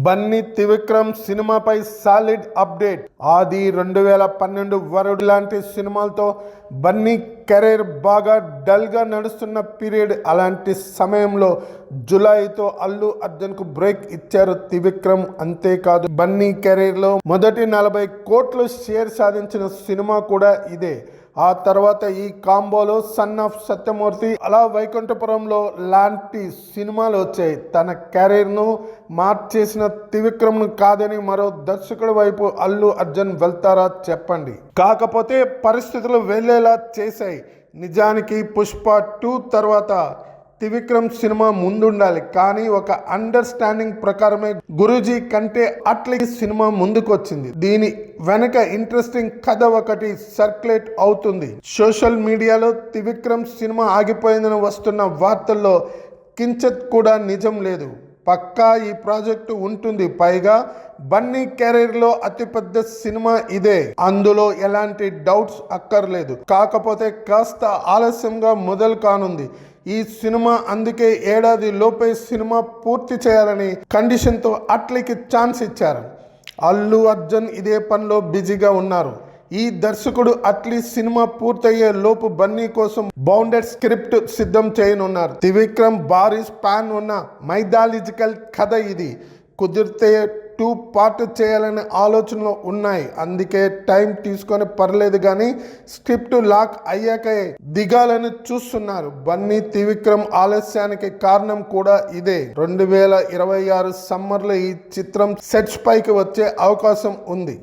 బన్నీ త్రివిక్రమ్ సినిమాపై solid update. ఆది 2012 వరుడు లాంటి సినిమాలతో బన్నీ కెరీర్ బాగా డల్గా నడుస్తున్న పీరియడ్. అలాంటి సమయంలో జులైతో అల్లు అర్జున్కు బ్రేక్ ఇచ్చారు త్రివిక్రమ్. అంతేకాదు బన్నీ కెరీర్లో మొదటి 40 కోట్లు షేర్ సాధించిన సినిమా కూడా ఇదే. ఆ తర్వాత ఈ కాంబోలో సన్ ఆఫ్ సత్యమూర్తి, అలా వైకుంఠపురంలో లాంటి సినిమాలు వచ్చాయి. తన కెరీర్ను మార్చేసిన త్రివిక్రమ్ను కాదని మరో దర్శకుడి వైపు అల్లు అర్జున్ వెళ్తారా చెప్పండి. కాకపోతే పరిస్థితులు వెళ్ళేలా చేశాయి. నిజానికి పుష్ప 2 తర్వాత త్రివిక్రమ్ సినిమా ముందుండాలి, కానీ ఒక అండర్స్టాండింగ్ ప్రకారమే గురూజీ కంటే అట్లీ సినిమా ముందుకొచ్చింది. దీని వెనక ఇంట్రెస్టింగ్ కథ ఒకటి సర్క్యులేట్ అవుతుంది. సోషల్ మీడియాలో త్రివిక్రమ్ సినిమా ఆగిపోయిందని వస్తున్న వార్తల్లో కించిత్ కూడా నిజం లేదు. పక్కా ఈ ప్రాజెక్టు ఉంటుంది. పైగా బన్నీ కెరీర్లో అతిపెద్ద సినిమా ఇదే, అందులో ఎలాంటి డౌట్స్ అక్కర్లేదు. కాకపోతే కాస్త ఆలస్యంగా మొదలు కానుంది ఈ సినిమా. అందుకే ఏడాది లోపే సినిమా పూర్తి చేయాలని కండిషన్తో అట్లీకి ఛాన్స్ ఇచ్చారు. అల్లు అర్జున్ ఇదే పనిలో బిజీగా ఉన్నారు. ఈ దర్శకుడు అట్లీ సినిమా పూర్తయ్యే లోపు బన్నీ కోసం బౌండెడ్ స్క్రిప్ట్ సిద్ధం చేయనున్నారు. త్రివిక్రమ్ భారీ స్పాన్ ఉన్న మైథాలజికల్ కథ ఇది. కుదిరితే 2 పార్ట్ చేయాలనే ఆలోచనలు ఉన్నాయి. అందుకే టైం తీసుకొని పర్లేదు కానీ స్క్రిప్ట్ లాక్ అయ్యాకే దిగాలని చూస్తున్నారు. బన్నీ త్రివిక్రమ్ ఆలస్యానికి కారణం కూడా ఇదే. 2026 సమ్మర్లో ఈ చిత్రం సెట్స్ పైకి వచ్చే అవకాశం ఉంది.